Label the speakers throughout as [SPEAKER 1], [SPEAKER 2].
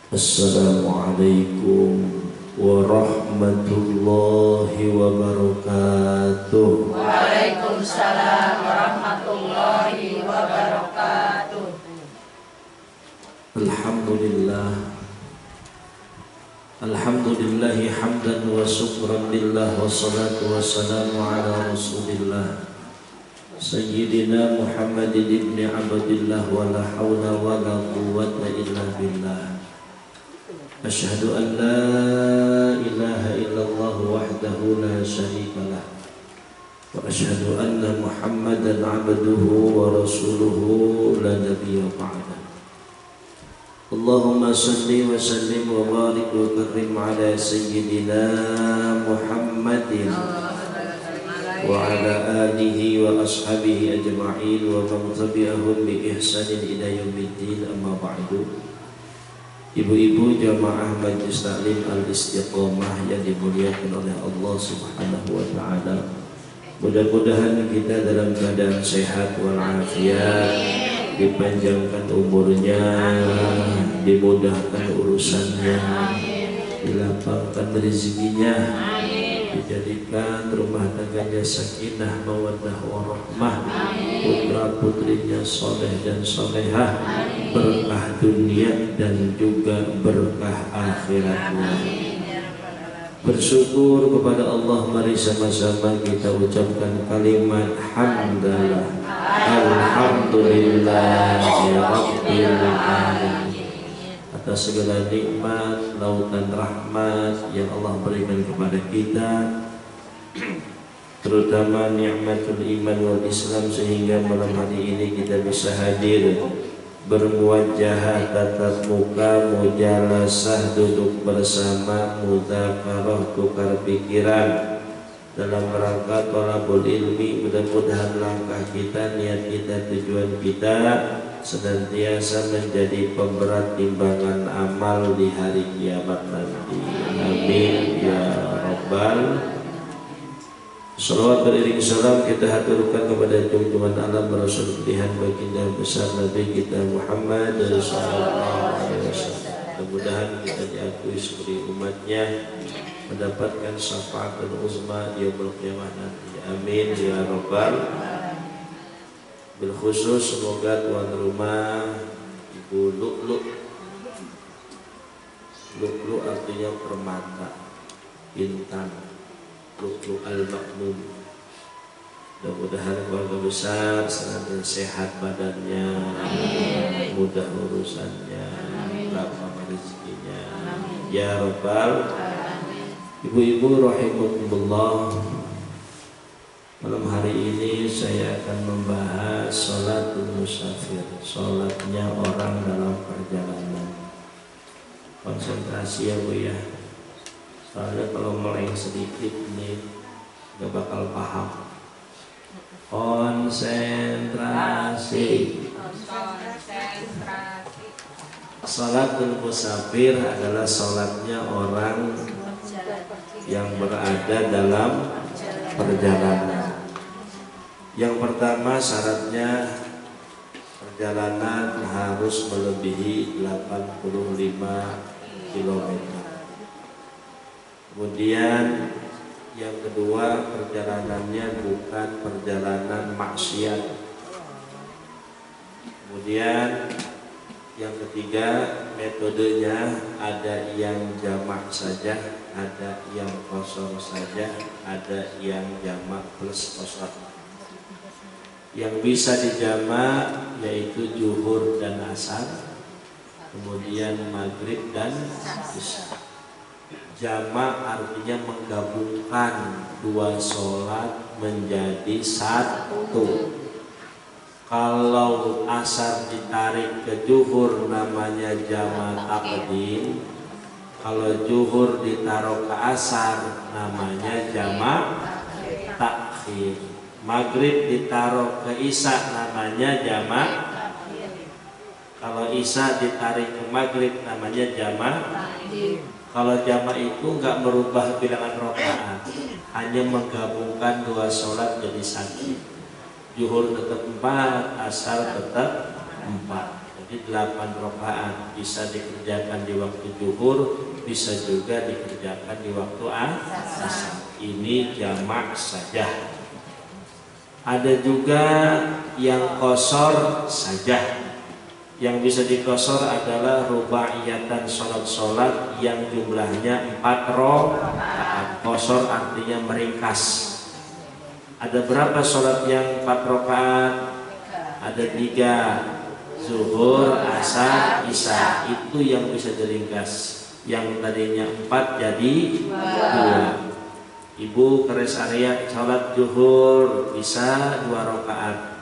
[SPEAKER 1] Assalamualaikum warahmatullahi wabarakatuh.
[SPEAKER 2] Waalaikumsalam warahmatullahi wabarakatuh.
[SPEAKER 1] Alhamdulillahi hamdan wa syukran lillah, wassalatu wassalamu ala rasulillah Sayyidina Muhammadin ibni abdillah, wa la hawla wa la quwwata illa billah. Asyhadu an la ilaha illallah wahdahu la syarika lah, wa asyhadu anna Muhammadan abduhu wa rasuluhu la nabiyya ba'dah. Allahumma salli wa sallim wa barik wa karim ala sayyidina Muhammadin wa ala alihi wa ashabihi ajma'in wa man tabi'ahum bi ihsanin ila yaumiddin, amma ba'du. Ibu-ibu jamaah Majelis Taklim Al-Istiqomah yang dimuliakan oleh Allah Subhanahu wa taala. Mudah-mudahan kita dalam keadaan sehat walafiat, dipanjangkan umurnya, dimudahkan urusannya, dilapangkan rezekinya, dijadikan rumah tangganya sakinah mawaddah warahmah, putra putrinya soleh dan solehah, berkah dunia dan juga berkah akhiratnya. Bersyukur kepada Allah, mari sama-sama kita ucapkan kalimat hamdalah, alhamdulillahi rabbil alamin, atas segala nikmat, lautan rahmat yang Allah berikan kepada kita, terutama nikmatul iman wal Islam, sehingga malam hari ini kita bisa hadir bermuwajahah, tatap muka, mujalasah, duduk bersama, mudzakarah, tukar pikiran dalam rangka thalabul ilmi. Mudah-mudahan langkah kita, niat kita, tujuan kita senantiasa menjadi pemberat timbangan amal di hari kiamat nanti. Amin ya rabbal. Salawat beriring salam kita haturkan kepada junjungan alam Rasul pilihan baginda besar Nabi kita Muhammad sallallahu alaihi wasallam. Mudah-mudahan kita diakui sebagai umatnya, mendapatkan syafaatul uzma di yaumul qiyamah nanti. Amin ya rabbal. Bil khusus semoga tuan rumah Ibu Lu'lu'. Lu'lu' artinya permata, bintang, Lu'lu' al-Maknun. Mudah-mudahan keluarga besar senantiasa sehat badannya, mudah urusannya, lapang rezekinya. Ya Rabbal. Ibu-ibu rahimakumullah, malam hari ini saya akan membahas sholatul musafir, sholatnya orang dalam perjalanan. Konsentrasi ya Bu ya, soalnya kalau meleng sedikit nih gak bakal paham. Konsentrasi. Sholatul musafir adalah sholatnya orang yang berada dalam perjalanan. Yang pertama syaratnya perjalanan harus melebihi 85 km. Kemudian yang kedua, perjalanannya bukan perjalanan maksiat. Kemudian yang ketiga, metodenya ada yang jamak saja, ada yang kosor saja, ada yang jamak plus kosor. Yang bisa dijamak yaitu zuhur dan asar, kemudian maghrib dan isya. Jamak artinya menggabungkan dua sholat menjadi satu. Kalau asar ditarik ke zuhur namanya jamak taqdim, kalau zuhur ditaruh ke asar namanya jamak takhir, maghrib ditaruh ke isya namanya jamak, kalau isya ditarik ke maghrib namanya jamak. Kalau jamak itu nggak merubah bilangan rakaat, hanya menggabungkan dua sholat jadi satu. Zuhur tetap 4, asar tetap 4. berarti 8 rakaat. Bisa dikerjakan di waktu zuhur, bisa juga dikerjakan di waktu asar. Ini jamak saja. Ada juga yang qashar saja. Yang bisa dikosor adalah rubaiyatan sholat-sholat yang jumlahnya 4 rakaat. Qashar artinya meringkas. Ada berapa sholat yang 4 rakaat? Ada 3, zuhur, asar, isya. Itu yang bisa diringkas. Yang tadinya 4 jadi 2. Ibu ke rest area sholat zuhur bisa 2 rakaat.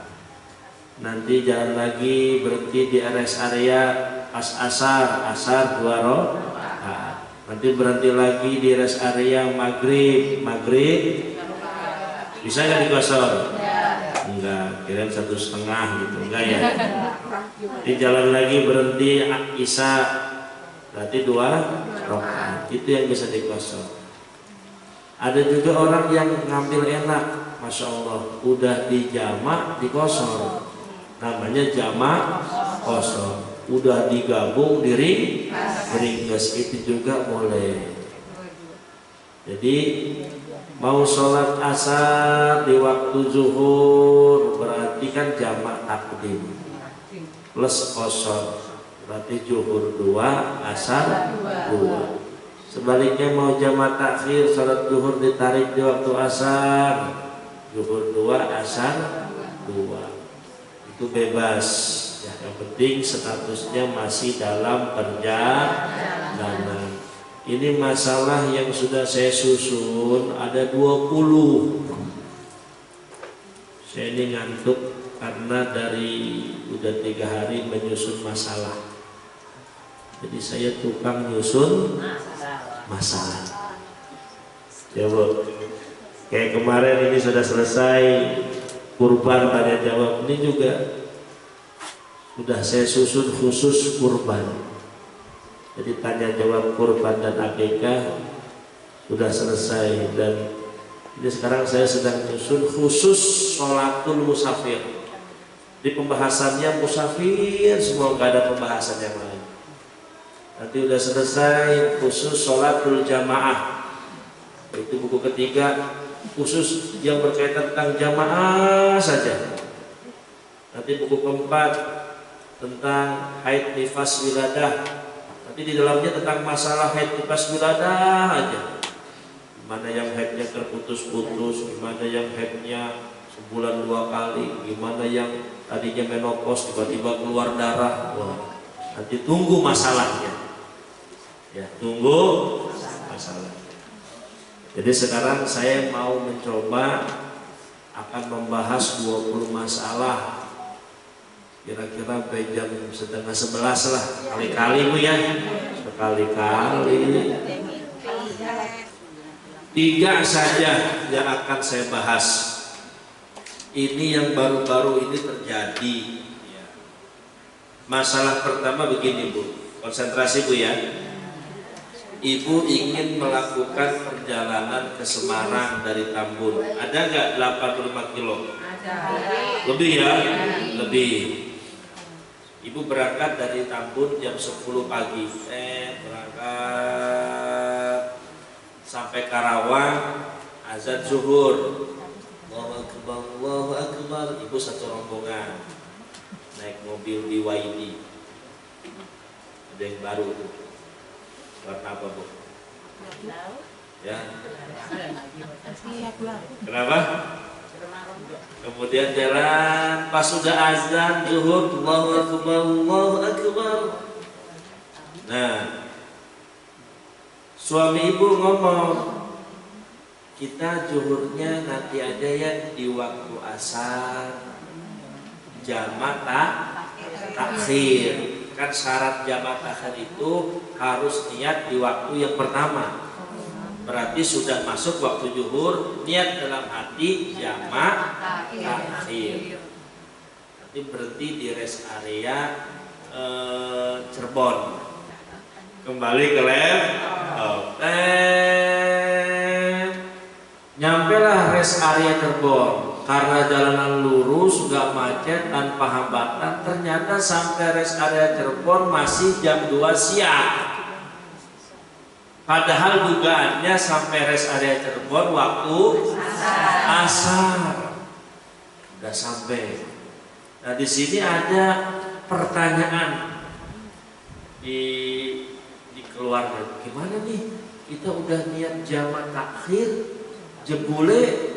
[SPEAKER 1] Nanti jalan lagi berhenti di rest area pas asar 2 rakaat. Nanti berhenti lagi di rest area maghrib bisa nggak dikosor? Enggak, kirain 1,5 gitu, enggak ya. Di jalan lagi berhenti isya berarti 2 rakaat. Itu yang bisa dikosor. Ada juga orang yang ngambil enak, masya Allah, udah dijamak dikosor. Namanya jamak kosor. Udah digabung diringkas, itu juga boleh. Jadi mau sholat asar di waktu zuhur berarti kan jamak takdim plus kosor, berarti zuhur 2, asar 2. Sebaliknya mau jamak takhir, sholat zuhur ditarik di waktu asar, zuhur 2, asar 2. Itu bebas ya, yang penting statusnya masih dalam perjalanan. Ini masalah yang sudah saya susun ada 20. Saya ini ngantuk karena dari udah 3 hari menyusun masalah. Jadi saya tukang nyusun masalah. Ya Bu, kayak kemarin ini sudah selesai kurban tanya jawab, ini juga sudah saya susun khusus kurban. Jadi tanya jawab kurban dan akikah sudah selesai, dan ini sekarang saya sedang menyusun khusus sholatul musafir. Di pembahasannya musafir semua, nggak ada pembahasan yang lain. Nanti udah selesai khusus sholatul jamaah, itu buku ketiga khusus yang berkaitan tentang jamaah saja. Nanti buku keempat tentang haid nifas wiladah, nanti di dalamnya tentang masalah haid nifas wiladah aja. Gimana yang haidnya terputus-putus, gimana yang haidnya sebulan 2 kali, gimana yang tadinya menopause tiba-tiba keluar darah. Wah, nanti tunggu masalahnya. Ya, tunggu masalah. Jadi sekarang saya mau mencoba akan membahas 20 masalah. Kira-kira sampai jam 10:30 lah. Kali-kali Bu ya. Sekali-kali. 3 saja yang akan saya bahas. Ini yang baru-baru ini terjadi. Masalah pertama begini Bu. Konsentrasi Bu ya. Ibu ingin melakukan perjalanan ke Semarang dari Tambun. Ada nggak 85 kilo? Ada. Lebih ya? Lebih. Ibu berangkat dari Tambun jam 10 pagi. Berangkat sampai Karawang, azan zuhur. Allahu Akbar, Allahu Akbar. Ibu satu rombongan naik mobil BYD. Ada yang baru tuh. Warna apa Bu? Ya. Kenapa? Kemudian jalan, pas sudah azan zuhur, Allahu Akbar, Allahu Akbar. Nah, suami ibu ngomong, kita zuhurnya nanti aja ya di waktu asar, jamak takhir. Kan syarat jamak takhir itu harus niat di waktu yang pertama. Berarti sudah masuk waktu zuhur, niat dalam hati jamak takhir. Nanti berhenti di rest area Cirebon. Kembali ke nyampe lah rest area Cirebon. karena jalanan lurus, nggak macet, tanpa hambatan. Ternyata sampai rest area Cirebon masih jam 2 siang. Padahal dugaannya sampai rest area Cirebon waktu asar. Udah sampai. Nah di sini ada pertanyaan di keluarga. Gimana nih? Kita udah niat jamak takhir, jebule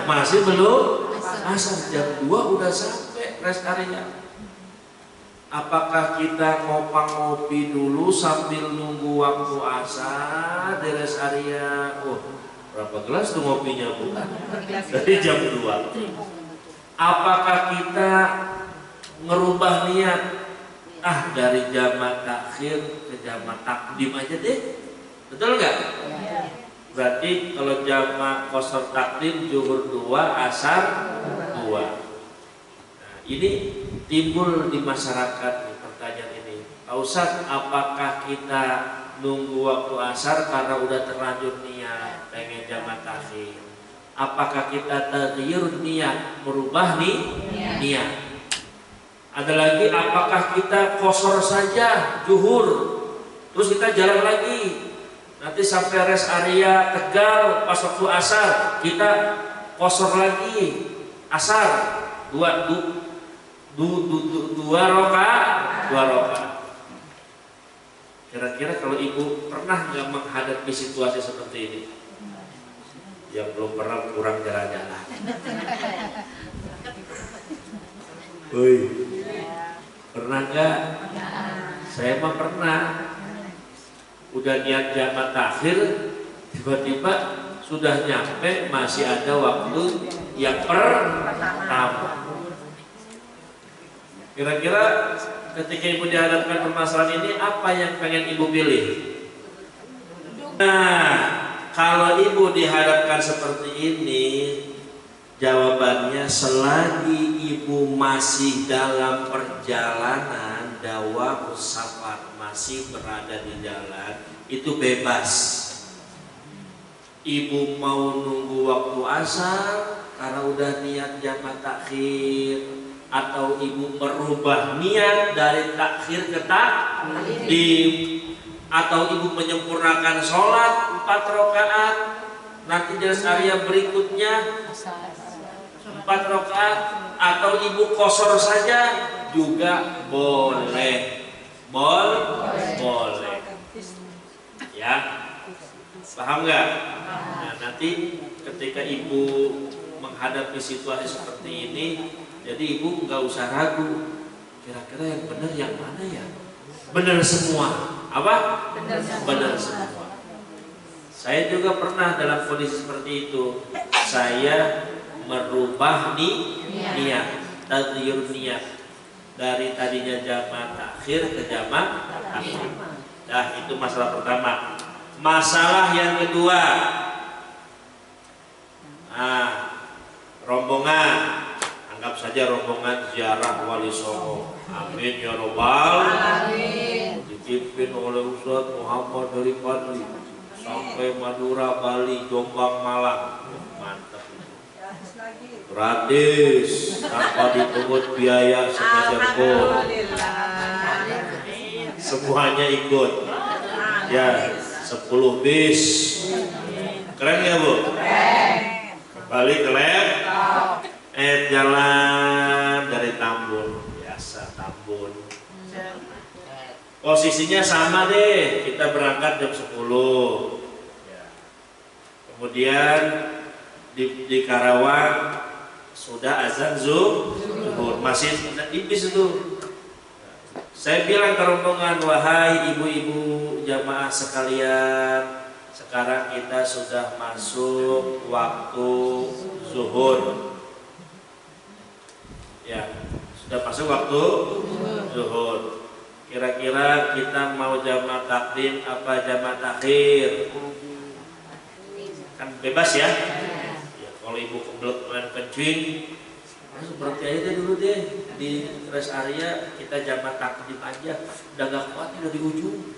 [SPEAKER 1] masih belum asar, jam 2 udah sampai rest area. Apakah kita ngopang-ngopi dulu sambil nunggu waktu asar di rest area? Oh, berapa gelas tuh ngopinya bukan? Dari jam 2. Apakah kita ngerubah niat? Dari jamak takhir ke jamak takdim aja deh. Betul nggak? Berarti kalau jamak qashar takdim zuhur 2, asar 2. Nah, ini timbul di masyarakat nih, pertanyaan ini. Pak Ustadz, apakah kita nunggu waktu asar karena udah terlanjur niat pengen jamak takhir? Apakah kita taghyir niat, merubah niat? Ada lagi, apakah kita qashar saja zuhur, terus kita jalan lagi? Nanti sampai rest area Tegal pas waktu asar kita qashar lagi asar 2 rakaat. Kira-kira kalau ibu pernah nggak menghadapi situasi seperti ini? Yang belum pernah kurang jalan-jalan. Woi, pernah nggak? Saya mah pernah. Udah niat jamak takhir, tiba-tiba sudah nyampe masih ada waktu yang pertama. Kira-kira ketika ibu dihadapkan permasalahan ini, apa yang pengen ibu pilih? Nah, kalau ibu dihadapkan seperti ini, jawabannya selagi ibu masih dalam perjalanan, dawam safar, masih berada di jalan, itu bebas. Ibu mau nunggu waktu asar karena udah niat jamak takhir, atau ibu merubah niat dari takhir ke takdim, atau ibu menyempurnakan sholat 4 rakaat, nanti jelas area berikutnya 4 rakaat, atau ibu qashar saja juga boleh. Boleh. Ya, paham nggak? Nah, nanti ketika ibu menghadapi situasi seperti ini, jadi ibu nggak usah ragu. Kira-kira yang benar yang mana ya? Benar semua. Apa? Benar semua. Saya juga pernah dalam kondisi seperti itu. Saya merubah niat, taghyir niat dari tadinya jamak takhir ke jamak takdim. Nah, itu masalah pertama. Masalah yang kedua, rombongan. Anggap saja rombongan ziarah Wali Songo. Amin ya robbal alamin. Dipimpin oleh Ustaz Muhammad dari Padli sampai Madura, Bali, Jombang, Malang. Mantap. Gratis, tanpa dipungut biaya sepeser pun. Semuanya ikut. Ya, 10 bis. Keren ya Bu? Kembali ke laptop. Jalan dari Tambun. Biasa Tambun. Posisinya sama deh. Kita berangkat jam 10. Kemudian di Karawang sudah azan zuhur, masih di bis itu. Saya bilang ke rombongan, wahai ibu-ibu jamaah sekalian, sekarang kita sudah masuk waktu zuhur. Ya, sudah masuk waktu zuhur. Kira-kira kita mau jamak takdim apa jamak takhir? Kan bebas ya. Kalau ibu kebelet main kencing, berarti aja dulu deh di rest area kita jamak takdim aja, udah gak kuat udah di ujung.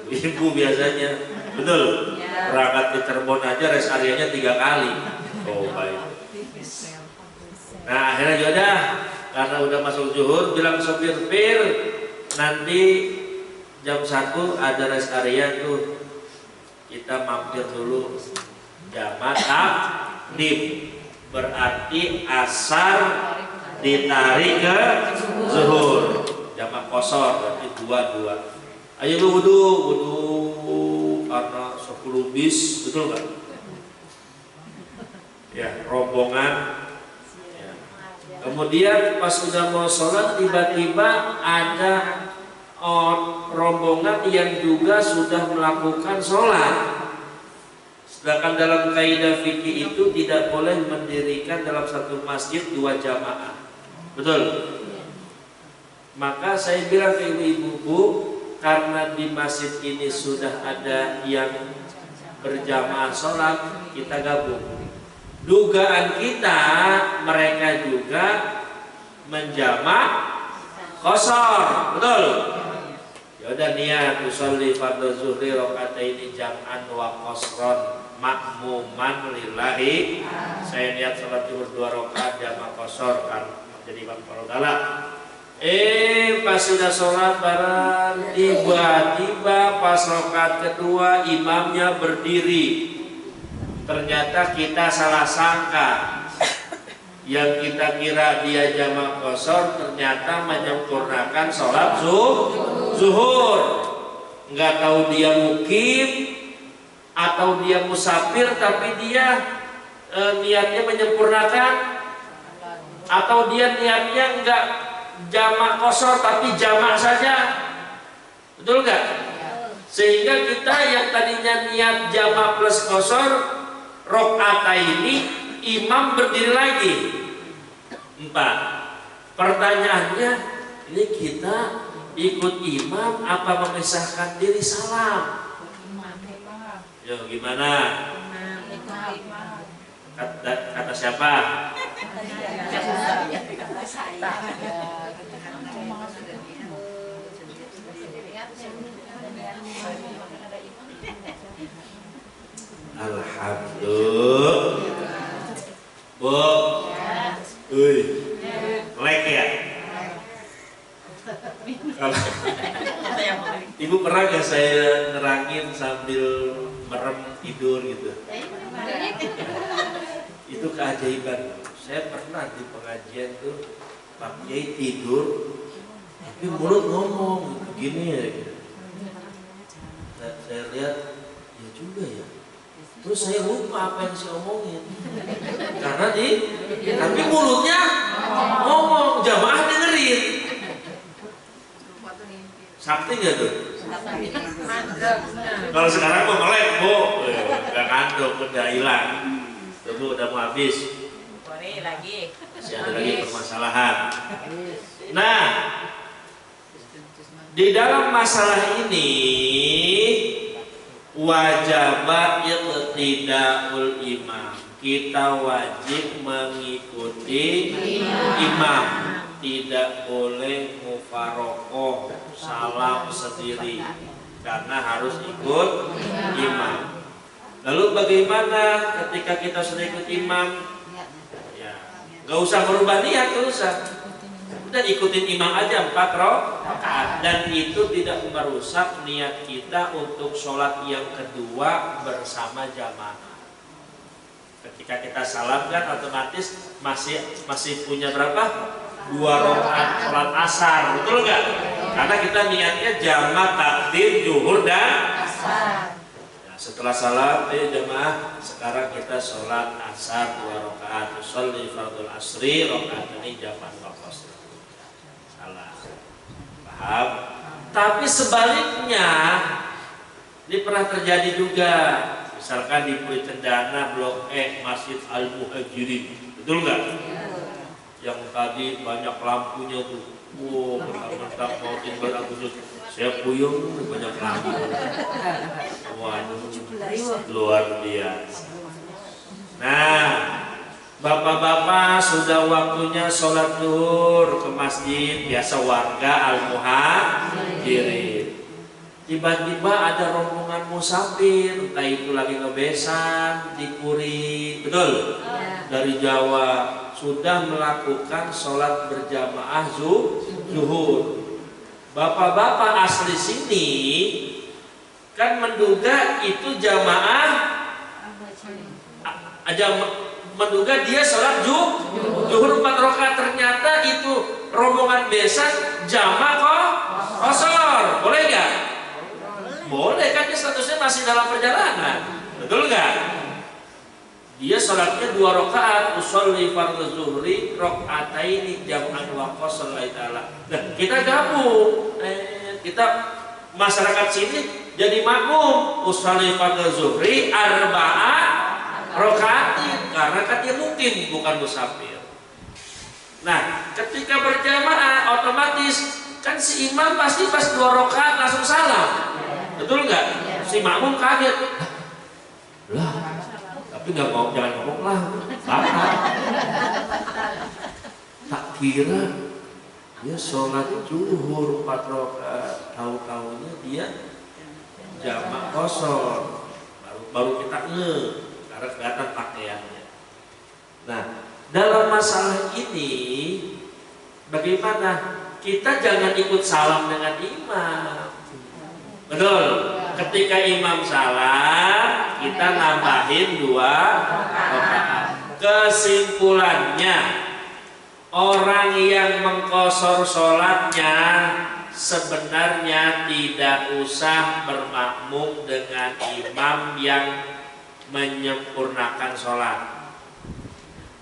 [SPEAKER 1] Ibu biasanya, betul? Ya. Berangkat ke Cirebon aja rest areanya 3 kali. Oh baik. Nah akhirnya yaudah, karena udah masuk zuhur, bilang sopir pir, nanti jam 1 ada rest area tuh, kita mampir dulu jamaah takdim, berarti asar ditarik ke zuhur, jamaah kosor berarti 2. Ayo lu wudu karena 10 bis, betul nggak? Ya, rombongan. Ya. Kemudian pas sudah mau sholat, tiba-tiba ada rombongan yang juga sudah melakukan sholat. Sedangkan dalam kaidah fikih itu tidak boleh mendirikan dalam satu masjid 2 jamaah, betul? Maka saya bilang ke ibu-ibu, karena di masjid ini sudah ada yang berjamaah sholat, kita gabung. Dugaan kita mereka juga menjamak kosor, betul? Ya udah niat usolli fardhu zuhri rakaataini jam'an wa qasran makmuman lillahi. Saya niat salat zuhur 2 rakaat jamak kosor kan menjadi imam farudala. Pas sudah sholat bareng, tiba-tiba pas rakaat kedua imamnya berdiri. Ternyata kita salah sangka, yang kita kira dia jamak kosor ternyata menyempurnakan sholat zuhur. Nggak tahu dia mukim atau dia musafir, tapi dia niatnya menyempurnakan, atau dia niatnya nggak jamak kosor tapi jamak saja, betul nggak? Sehingga kita yang tadinya niat jamak plus kosor, rokaat ini imam berdiri lagi 4. Pertanyaannya, ini kita ikut imam apa memisahkan diri salam? Yo gimana? Kata siapa? Alhamdulillah. Bu, lek ya. Kalau ibu pernah nggak saya nerangin sambil merem tidur gitu? Itu keajaiban. Saya pernah di pengajian tuh Pak Kiai tidur, tapi mulut ngomong begini ya. Saya lihat, ya juga ya. Terus saya lupa apa yang saya omongin, karena tapi mulutnya ngomong, jamaah dengerin. Sakti nggak tuh? Kalau sekarang mau melek, bu, nggak ngantuk, udah hilang. Tuh bu, udah mau habis.
[SPEAKER 2] Lagi.
[SPEAKER 1] Masih ada lagi permasalahan. Nah, di dalam masalah ini wajib iqtidaul imam. Kita wajib mengikuti imam. Tidak boleh mufarokoh, salam sendiri, karena harus ikut imam. Lalu bagaimana ketika kita sudah ikut imam? Ya, nggak usah merubah niat, nggak usah. Udah ikutin imam aja 4 rakaat, dan itu tidak merusak niat kita untuk sholat yang kedua bersama jamaah. Ketika kita salam kan otomatis masih punya berapa? 2 rakaat sholat asar, betul nggak? Karena kita niatnya jamaah takdim zuhur dan asar. Nah, setelah salam, jamaah sekarang kita sholat asar 2 rakaat. Sholli fardul asri rakaat ini jaman wakos. Salah, paham? Tapi sebaliknya, ini pernah terjadi juga. Misalkan di Puri Cendana Blok E Masjid Al Muhajirin, betul nggak? Yang tadi banyak lampunya tuh, mentang-mentang mau timbal Agustus, saya puyeng banyak lampu. Waduh, luar biasa. Nah, bapak-bapak sudah waktunya sholat zuhur ke masjid biasa warga Al Muhajirin. tiba-tiba ada rombongan musafir, entah itu lagi ngebesan di Puri, betul? Dari Jawa sudah melakukan sholat berjamaah zuhur. Bapak-bapak asli sini kan menduga itu jamaah, menduga dia sholat zuhur 4 rakaat, ternyata itu rombongan besan jamaah kosor. Boleh nggak? Boleh kan, dia statusnya masih dalam perjalanan, betul nggak? Dia sholatnya 2 rakaat, usolli fardhu zuhri rakaataini jam'an wa qasallai ta'ala. Nah, kita gabung, kita masyarakat sini jadi makmum, usolli fardhu zuhri arba'ah rakaatin, karena kan dia mukim bukan musafir. Nah, ketika berjamaah otomatis kan si imam pasti pas 2 rakaat langsung salam, betul nggak? Si makmum kaget, lah, tapi nggak mau, jangan ngomong lah, bapak. Tak kira dia sholat zuhur 4 rakaat, tahu-tahunya dia jamaah kosor, baru kita karena kelihatan pakaiannya. Nah, dalam masalah ini bagaimana? Kita jangan ikut salam dengan imam, betul? Ketika imam salam, kita nambahin 2 rakaat. Kesimpulannya, orang yang mengqashar sholatnya sebenarnya tidak usah bermakmum dengan imam yang menyempurnakan sholat.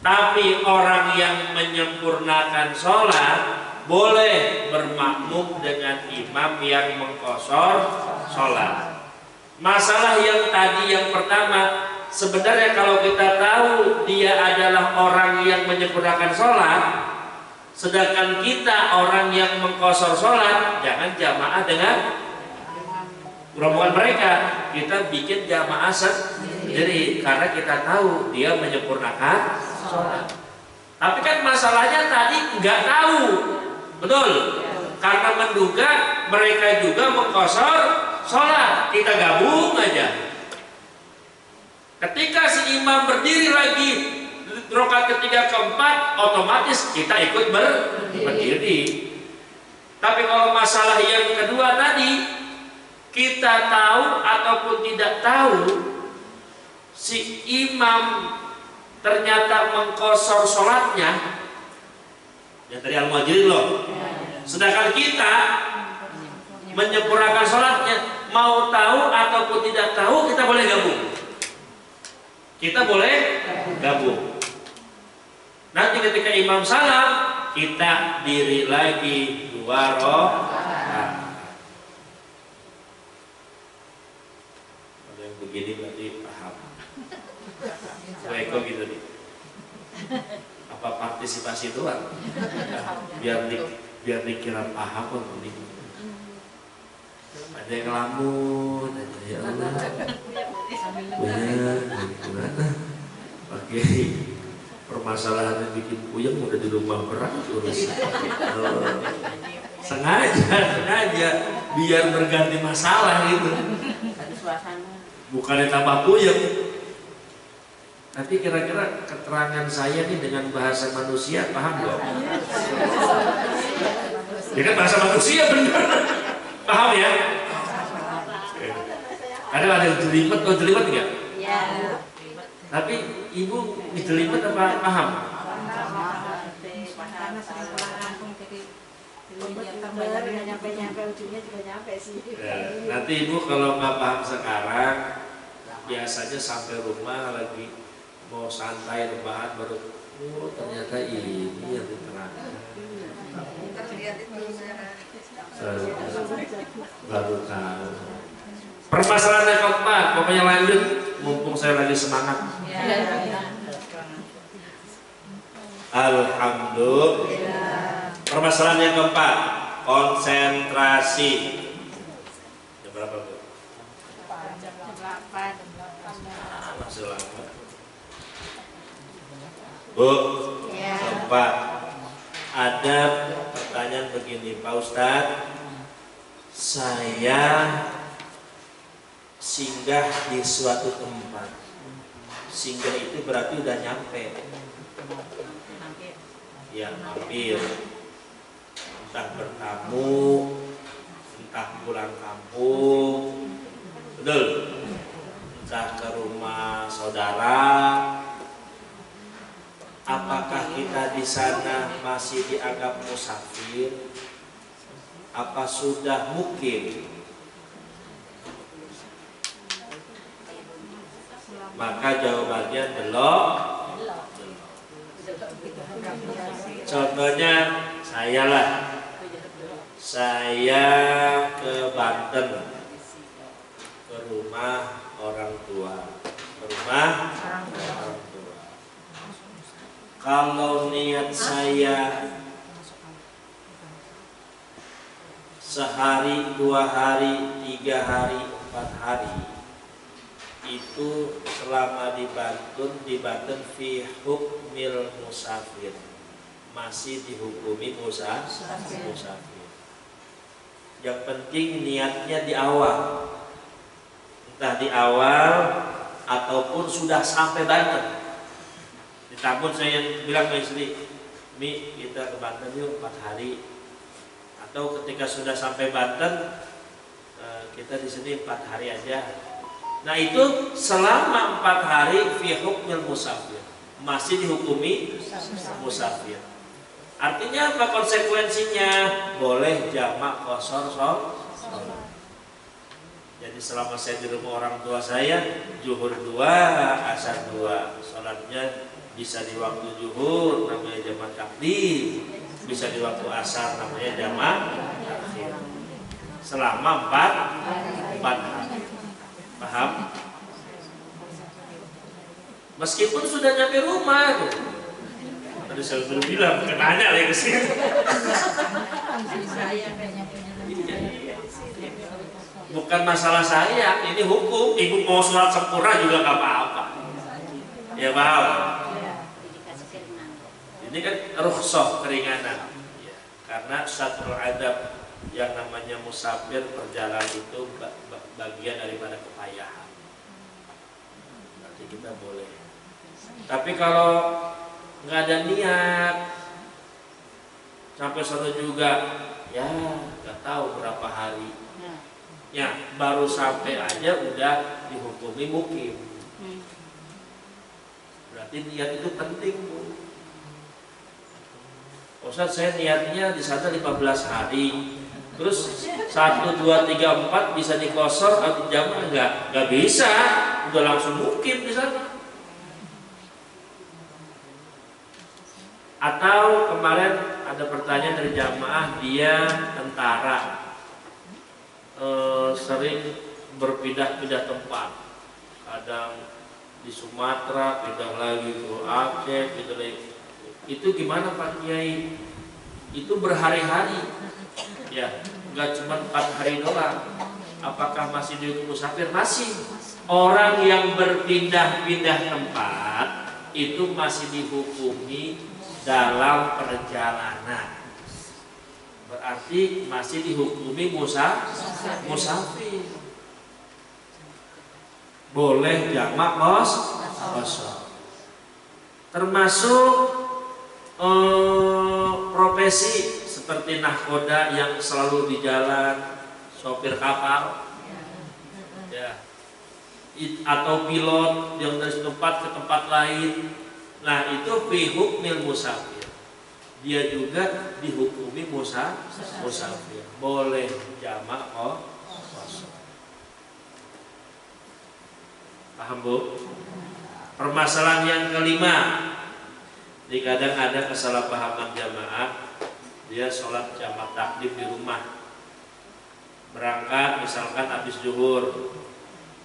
[SPEAKER 1] Tapi orang yang menyempurnakan sholat boleh bermakmum dengan imam yang mengqashar sholat. Masalah yang tadi yang pertama, sebenarnya kalau kita tahu dia adalah orang yang menyempurnakan sholat, sedangkan kita orang yang mengqashar sholat, jangan jamaah dengan rombongan mereka, kita bikin jamaah sendiri karena kita tahu dia menyempurnakan sholat. Tapi kan masalahnya tadi nggak tahu, betul? Karena menduga mereka juga mengqashar sholat, kita gabung aja. Ketika si imam berdiri lagi rakaat ketiga keempat, otomatis kita ikut berdiri. Tapi kalau masalah yang kedua tadi, kita tahu ataupun tidak tahu si imam ternyata mengqashar sholatnya, yang tadi al-muhajirin loh. Sedangkan kita menyempurnakan sholatnya, mau tahu ataupun tidak tahu, kita boleh gabung. Kita boleh gabung. Nanti ketika imam salam, kita diri lagi 2 rakaat. Kalau yang begini berarti paham. Eko gitu nih. Apa partisipasi doang? Biar dikira paham kok ini. Ada yang ngelamun, ada ya Allah. Gimana? Oke. Permasalahannya bikin puyeng udah di rumah berat urusan. Sengaja biar berganti masalah gitu. Bukannya tambah puyeng. Nanti kira-kira keterangan saya nih dengan bahasa manusia paham gak? Ya kan bahasa manusia benar. Paham ya? Ada yang jelimet, oh jelimet enggak? Iya. Tapi ibu jelimet apa paham?
[SPEAKER 2] Karena sering pulang kampung jadi nyampe ujungnya juga nyampe sih.
[SPEAKER 1] Ya, nanti ibu kalau nggak paham sekarang, biasanya sampai rumah lagi mau santai rebahan baru, oh ternyata ini yang diterangkan. Baru tahu. Permasalahan yang keempat, pokoknya lanjut, mumpung saya lagi semangat. Alhamdulillah. Permasalahan yang keempat, konsentrasi. Jam berapa Bu?
[SPEAKER 2] Jam 8.
[SPEAKER 1] Masih lama. Bu, keempat. Ada pertanyaan begini, Pak Ustadz. saya singgah di suatu tempat. Singgah itu berarti udah nyampe. Ya, mampir. Entah bertamu, entah pulang kampung, betul. Entah ke rumah saudara. Apakah kita di sana masih dianggap musafir? Apa sudah mukim? Maka jawabannya belum. Contohnya saya ke Banten, ke rumah orang tua, Kalau niat saya sehari, 2 hari, 3 hari, 4 hari, itu selama di Banten fi hukmil musafir, masih dihukumi musafir. Yang penting niatnya di awal, entah di awal ataupun sudah sampai Banten. Di Tambun saya bilang ke istri, Mi, kita ke Banten yuk 4 hari. Atau ketika sudah sampai Banten, kita di sini 4 hari aja. Nah itu selama 4 hari fi hukmil musafir, masih dihukumi musafir. Artinya apa konsekuensinya? Boleh jamak qashar sholat. Jadi selama saya di rumah orang tua saya, zuhur 2, asar 2, sholatnya bisa di waktu zuhur namanya jamak takdim, bisa di waktu asar namanya jamak takhir. Selama 4 hari. Paham? Meskipun sudah nyampe rumah tuh. Tadi saya sudah bilang, kenanya lagi ke sini. Bukan masalah saya, ini hukum. Ibu mau sholat sempurna juga gak apa-apa. Ya paham? Ini kan rukhsah, keringanan. Ya, karena satrul adab yang namanya musafir perjalanan itu bagian daripada kepayahan. Berarti kita boleh. Tapi kalau nggak ada niat, sampai sana juga, ya nggak tahu berapa hari. Ya baru sampai aja udah dihukumi mukim. Berarti niat itu penting, Bu. Ustaz, saya niatnya di sana 15 hari. Terus 1, 2, 3, 4 bisa dikosor atau dijamah nggak bisa, udah langsung mukim di sana. Atau kemarin ada pertanyaan dari jamaah, dia tentara, sering berpindah-pindah tempat, kadang di Sumatera, pindah lagi ke Aceh, pindah lagi. Itu gimana Pak Kiai? Itu berhari-hari, ya, nggak cuma 4 hari doang. Apakah masih dihukum musafir? Masih. Orang yang berpindah-pindah tempat itu masih dihukumi dalam perjalanan. Berarti masih dihukumi musafir. Boleh jamak qashar. Termasuk profesi seperti nahkoda yang selalu di jalan, sopir kapal, ya, atau pilot yang dari tempat ke tempat lain. Nah itu fi hukmil musafir, dia juga dihukumi musafir. Boleh jamak qashar. Paham, Bu? Permasalahan yang kelima, di kadang ada kesalahpahaman jamaah, dia sholat jamak takdim di rumah, berangkat misalkan habis zuhur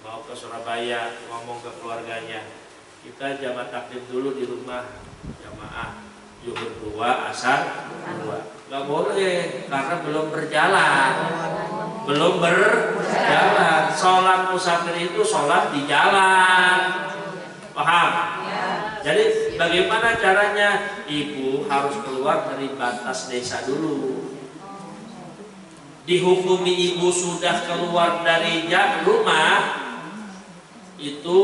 [SPEAKER 1] mau ke Surabaya, ngomong ke keluarganya, kita jamak takdim dulu di rumah jamaah, zuhur 2, asar 2. Gak boleh, karena belum berjalan. Sholat musafir itu sholat di jalan. Paham? Jadi bagaimana caranya? Ibu harus keluar dari batas desa dulu. dihukumi ibu sudah keluar dari rumah itu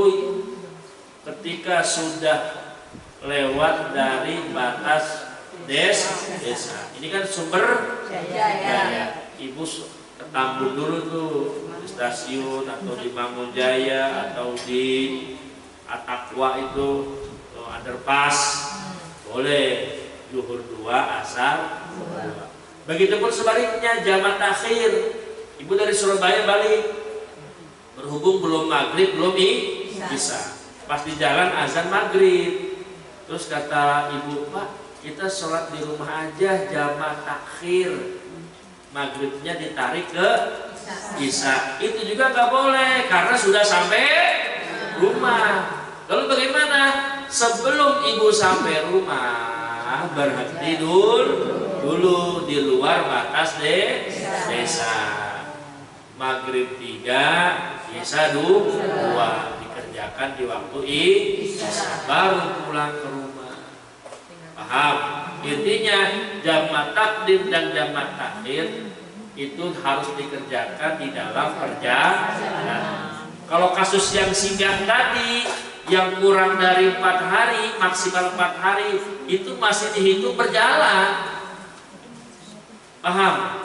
[SPEAKER 1] ketika sudah lewat dari batas desa. Ini kan sumber daya. Ibu ke Tambun dulu tuh di stasiun atau di Mangunjaya atau di Atakwa itu underpass boleh zuhur 2 asar 2. Begitupun sebaliknya jamak takhir. Ibu dari Surabaya balik berhubung belum maghrib belum isya. Pas di jalan azan maghrib. Terus kata ibu, Pak, kita sholat di rumah aja jamak takhir. Maghribnya ditarik ke isya. Itu juga nggak boleh karena sudah sampai rumah. Lalu bagaimana? Sebelum ibu sampai rumah berhenti dulu di luar batas desa. Maghrib 3, isya 2 dikerjakan di waktu isya, baru pulang ke rumah. Paham? Intinya jamak takdim dan jamak takhir itu harus dikerjakan di dalam perjalanan. Kalau kasus yang singgah tadi yang kurang dari 4 hari, maksimal 4 hari, itu masih dihitung berjalan. Paham?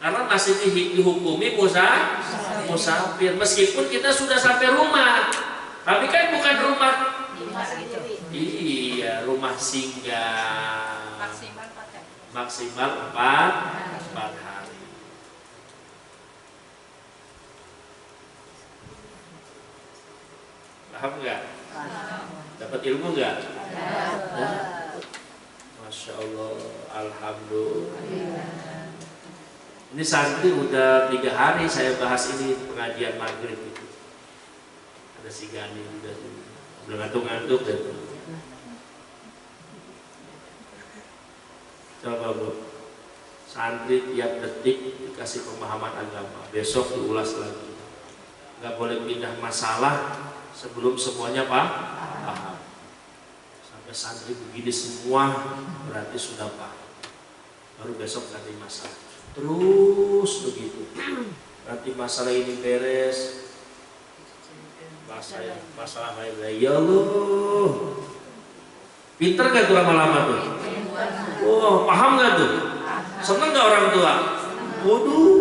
[SPEAKER 1] Karena masih dihukumi musafir. Meskipun kita sudah sampai rumah, tapi kan bukan rumah. Iya, rumah singgah. Maksimal 4 hari. Paham nggak? Dapat ilmu nggak? Masya Allah, alhamdulillah. Ini santri udah 3 hari saya bahas ini pengajian maghrib itu. Ada si Gani udah ngantuk-ngantuk deh. Coba Bu, santri tiap detik dikasih pemahaman agama, besok diulas lagi. Nggak boleh pindah masalah sebelum semuanya paham. Sampai santri begini semua berarti sudah paham. Baru besok ganti masalah. Terus begitu. Nanti masalah ini beres. Masalah lain. Ya Allah. Pinter gak tuh lama-lama tuh? Oh, paham gak tuh? Seneng gak orang tua? Waduh,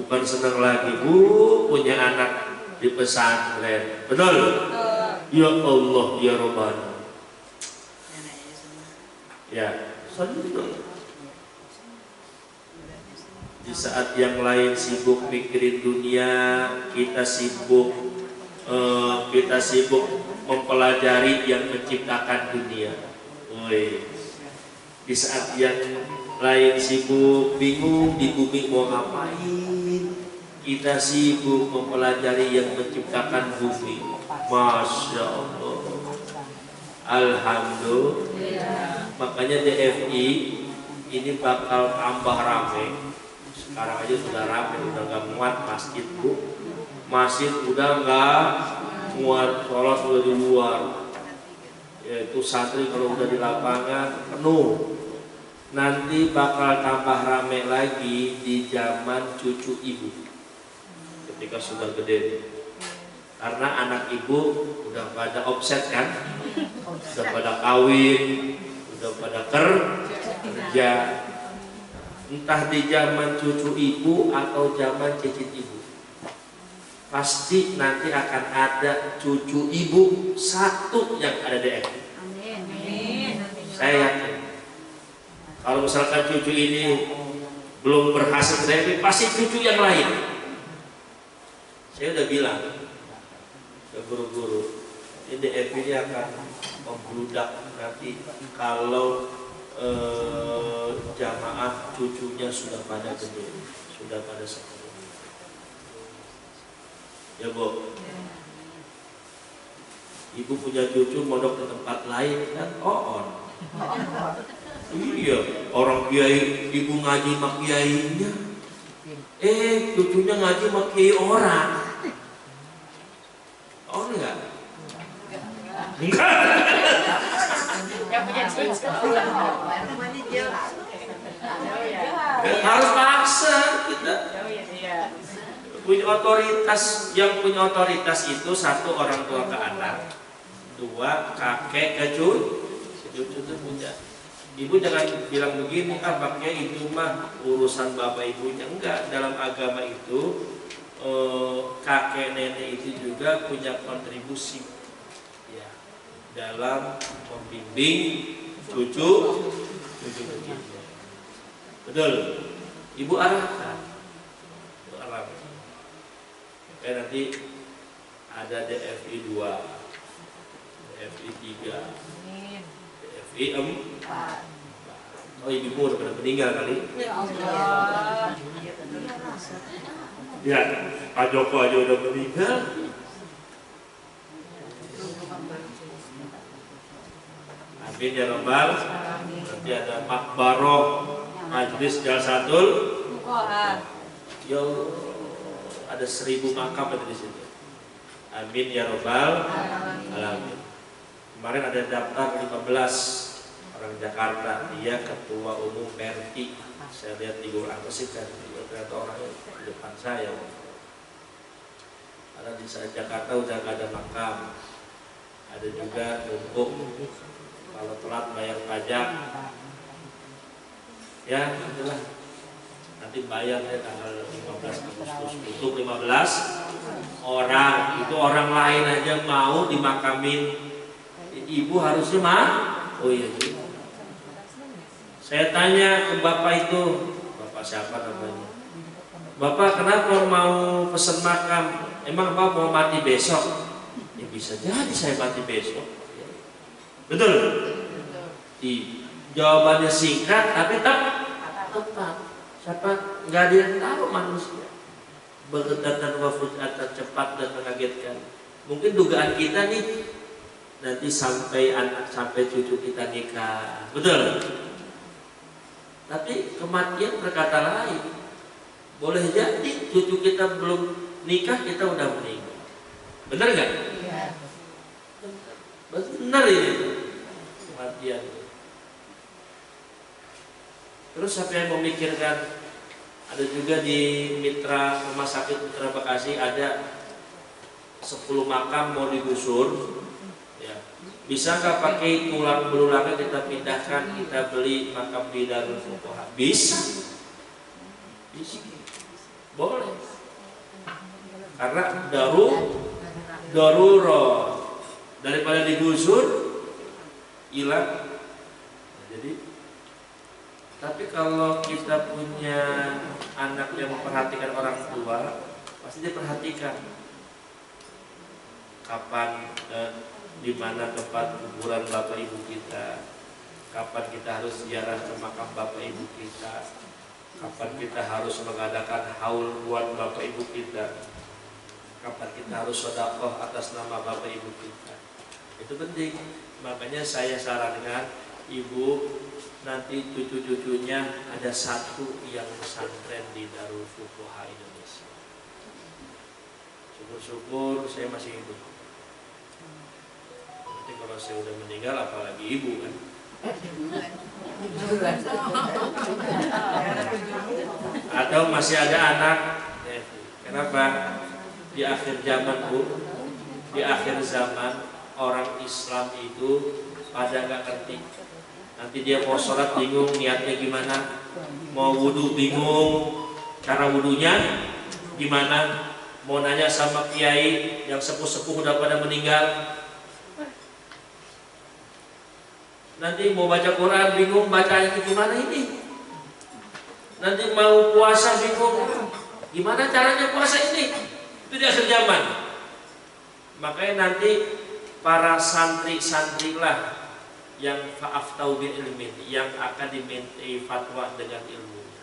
[SPEAKER 1] bukan seneng lagi Bu, punya anak di pesantren. Betul? Ya Allah, ya Rabbana. Ya, seneng. Di saat yang lain sibuk mikirin dunia, kita sibuk mempelajari yang menciptakan dunia. Woi. Di saat yang lain sibuk bingung di bumi mau ngapain, kita sibuk mempelajari yang menciptakan bumi. Masya Allah, alhamdulillah. Makanya DFI ini bakal tambah ramai. Sekarang aja sudah ramai, udah gak muat masjid Bu. Masjid udah gak muat, sholat sudah di luar. Yaitu santri kalau udah di lapangan penuh. Nanti bakal tambah ramai lagi di zaman cucu ibu. Ketika sudah gede. Karena anak ibu udah pada offset kan, udah pada kawin, udah pada kerja. Entah di zaman cucu ibu atau zaman cicit ibu, pasti nanti akan ada cucu ibu satu yang ada di FI. Amin. Saya yakin. Kalau misalkan cucu ini belum berhasil di FI, pasti cucu yang lain. Saya udah bilang ke guru-guru, ini FI ini akan membludak nanti kalau jamaah cucunya sudah pada gede, sudah pada sekolah. Ya Bu, ibu punya cucu mondok di tempat lain kan on. Iya, orang kiai ibu ngaji mak kiainya, cucunya ngaji mak kiai orang. On enggak? Enggak. Yang punya cucu. harus paksa kita.
[SPEAKER 2] Oh iya.
[SPEAKER 1] Punya otoritas, yang punya otoritas itu satu orang tua ke anak, dua kakek ke cucu itu punya. Ibu jangan bilang begini, makanya itu mah urusan bapak ibunya. Enggak, dalam agama itu kakek nenek itu juga punya kontribusi ya dalam membimbing cucu kecilnya. Betul, ibu arahkan. Kayak nanti ada DFI 2, DFI 3, DFI 4. Oh, ibu udah pada meninggal kali. Ya, Pak Joko aja udah meninggal. Amin ya Rabbal. Nanti ada makbaroh Majlis Jalsatul. Ya ada 1000 makam ada di situ. Amin ya Rabbal alamin. Kemarin ada daftar 15 orang Jakarta, dia ketua umum PRI. Saya lihat di Google apa sih kan, ternyata orangnya di depan saya. Karena di Jakarta udah gak ada makam. Ada juga numpuk kalau telat bayar pajak. Ya, itulah. Nanti bayarnya tanggal 15 Agustus untuk 15 orang. Itu orang lain aja mau dimakamin. Ibu harusnya mah. Oh iya. Saya tanya ke bapak itu, bapak siapa namanya? Bapak kenapa mau pesen makam? Emang bapak mau mati besok? Ya bisa jadi saya mati besok. Betul? Jawabannya singkat tapi tepat. Siapa? Nggak ada yang tahu manusia. Baghtatan wa fujatan, cepat dan mengagetkan. Mungkin dugaan kita nih nanti sampai anak sampai cucu kita nikah. Betul? Tapi kematian berkata lain. Boleh jadi cucu kita belum nikah kita udah meninggal. Benar nggak? Iya. Benar ini kematian. Terus siapa yang memikirkan? Ada juga di Mitra Rumah Sakit Mitra Bekasi ada 10 makam mau digusur. Ya. Bisa nggak pakai tulang belulangnya kita pindahkan, kita beli makam di Darul Fuqaha? Bisa. Boleh. Karena darurat daripada digusur hilang. Jadi tapi kalau kita punya anak yang memperhatikan orang tua, pasti dia perhatikan kapan di mana tempat kuburan bapak ibu kita, kapan kita harus ziarah ke makam bapak ibu kita, kapan kita harus mengadakan haul buat bapak ibu kita, kapan kita harus sedekah atas nama bapak ibu kita. Itu penting. Makanya saya sarankan ibu nanti cucu-cucunya ada satu yang pesantren di Darul Fuqaha Indonesia. Syukur-syukur saya masih hidup. Nanti kalau saya udah meninggal apalagi ibu kan. Atau masih ada anak. Kenapa? Di akhir zaman Bu, di akhir zaman orang Islam itu pada nggak ngerti. Nanti dia mau sholat bingung niatnya gimana, mau wudhu bingung cara wudhunya gimana, mau nanya sama kiai yang sepuh-sepuh udah pada meninggal. Nanti mau baca Quran bingung bacanya gimana ini. Nanti mau puasa bingung gimana caranya puasa ini. Itu di akhir zaman. Makanya nanti para santri-santri lah yang fa'aftau bil ilmin, yang akan dimintai fatwa dengan ilmunya.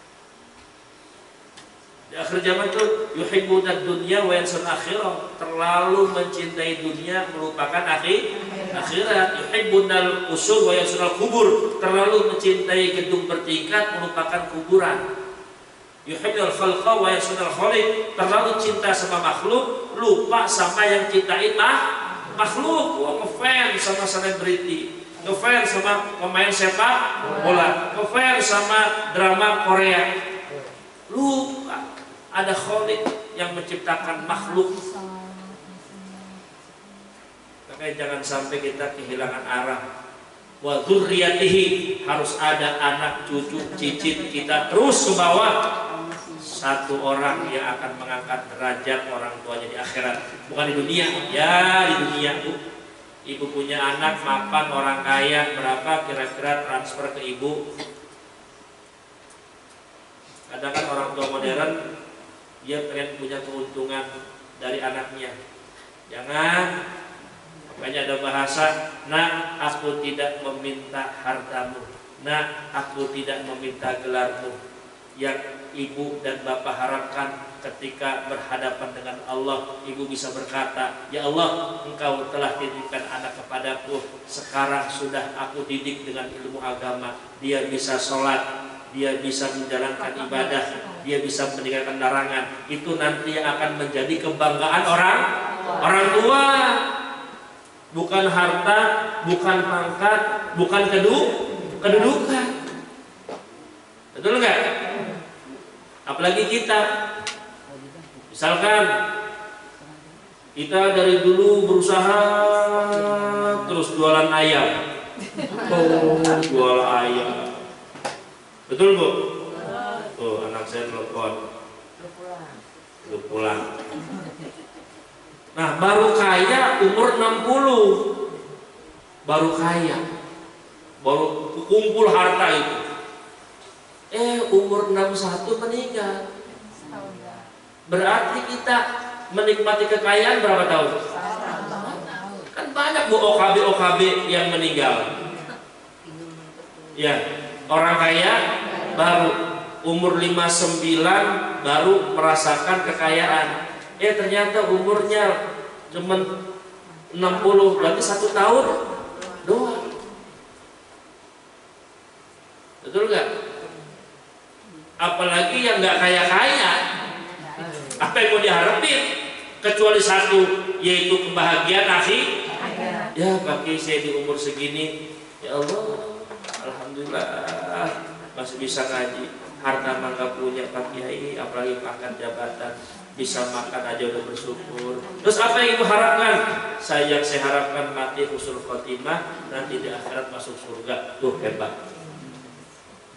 [SPEAKER 1] Di akhir zaman itu yuhibbuna dunya wa yansur akhirah, terlalu mencintai dunia melupakan akhirat. Yuhibbunal usul wa yansur kubur, terlalu mencintai gedung bertingkat melupakan kuburan. Yuhibbul khalqa wa yansur khaliq, terlalu cinta sama makhluk lupa sama yang cintain makhluk. Ngefans sama selebriti, ngefans sama pemain sepak bola, ngefans sama drama Korea. Lupa ada Khalik yang menciptakan makhluk. Makanya jangan sampai kita kehilangan arah. Wa dzurriyyatihi, harus ada anak, cucu, cicit kita terus ke bawah. Satu orang yang akan mengangkat derajat orang tuanya di akhirat, bukan di dunia. Ya di dunia, Bu. Ibu punya anak mapan orang kaya, berapa kira-kira transfer ke ibu? Kadang kan orang tua modern dia pengen punya keuntungan dari anaknya. Jangan. Makanya ada bahasa, nak aku tidak meminta hartamu, nak aku tidak meminta gelarmu. Yang ibu dan bapak harapkan ketika berhadapan dengan Allah, ibu bisa berkata, ya Allah, engkau telah titipkan anak kepadaku, sekarang sudah aku didik dengan ilmu agama, dia bisa sholat, dia bisa menjalankan ibadah, dia bisa meninggalkan larangan. Itu nanti yang akan menjadi kebanggaan orang tua. Bukan harta, bukan pangkat, bukan kedudukan. Betul nggak? Apalagi kita, misalkan kita dari dulu berusaha terus jualan ayam. Jual ayam. Betul Bu? Tuh anak saya telepon. Belum pulang. Nah, baru kaya umur 60. Baru kaya. Baru kumpul harta itu. Umur 61 meninggal. Berarti kita menikmati kekayaan berapa tahun? Kan banyak Bu OKB yang meninggal. Ya, orang kaya baru umur 59 baru merasakan kekayaan. Ternyata umurnya cuma 60, berarti 1 tahun doang. Betul nggak? Apalagi yang nggak kaya-kaya, apa yang mau diharapin? Kecuali satu, yaitu kebahagiaan akhir. Ya kaki saya di umur segini, ya Allah, alhamdulillah masih bisa ngaji. Harta mangga punya Pak Kiai, apalagi pangkat jabatan, bisa makan aja udah bersyukur. Terus apa yang ibu harapkan? Saya harapkan mati husnul khotimah, nanti di akhirat masuk surga. Tuh hebat.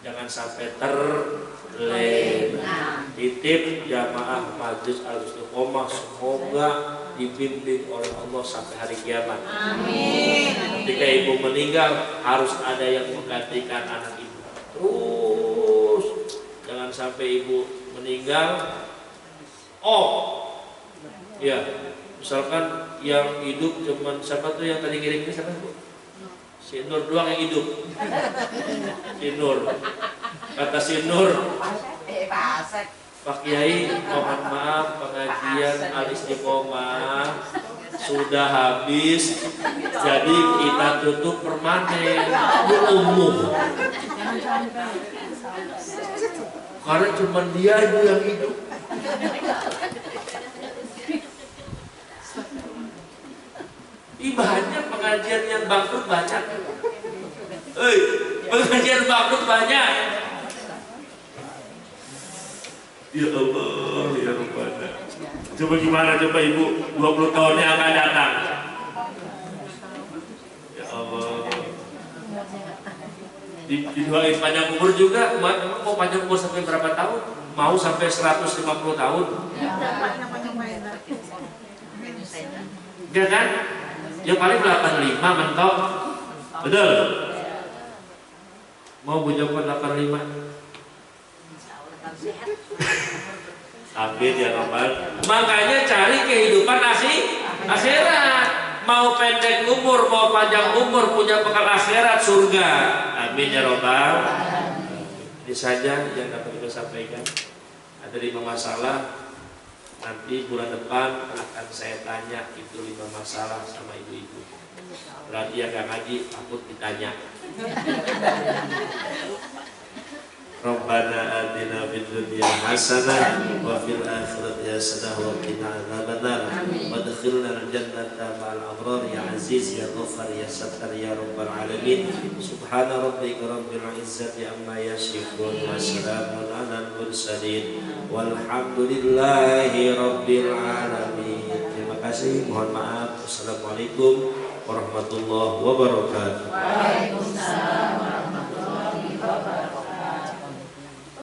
[SPEAKER 1] Jangan sampai terlena. Titip jamaah Majelis Al-Istiqomah, semoga dibimbing oleh Allah sampai hari kiamat. Amin. Ketika ibu meninggal, harus ada yang menggantikan anak ibu. Terus jangan sampai ibu meninggal, ya, misalkan yang hidup cuman siapa tuh yang tadi kirimnya siapa Bu? Si Nur doang yang hidup. Si Nur. Kata si Nur, Pak Kiai, mohon maaf pengajian Al-Istiqomah sudah habis, jadi kita tutup permanen umum. Karena cuma dia yang hidup. Banyak pengajian yang bangkrut banyak. Pengajian bangkrut banyak. Ya Allah, ya Rabbana. Coba gimana coba ibu 20 tahun yang akan datang. Ya Allah. Didoain panjang umur juga. Mau panjang umur sampai berapa tahun? Mau sampai 150 tahun? Ya kan? Ya paling 85 mentok. Betul? Mau Bu Joko 85? Amin ya Rabbal. Makanya cari kehidupan akhirat. Mau pendek umur, mau panjang umur, punya bekal akhirat, surga. Amin ya Rabbal. Ini saja yang dapat kita sampaikan. Ada 5 masalah. Nanti bulan depan akan saya tanya itu 5 masalah sama ibu-ibu. Berarti yang gak ngaji takut ditanya. Rabbana atina fid dunya hasanah wa fil akhirati hasanah wa qina adzabannar. Wadkhilna al-jannata ma'al abrar ya aziz ya ghaffar ya sattar ya rabbal alamin. Subhana rabbika rabbil izzati amma yasifun wa salamun 'alal mursalin. mursalin walhamdulillahi rabbil alamin. Terima kasih, mohon maaf. Assalamualaikum warahmatullahi wabarakatuh.
[SPEAKER 2] Waalaikumsalam.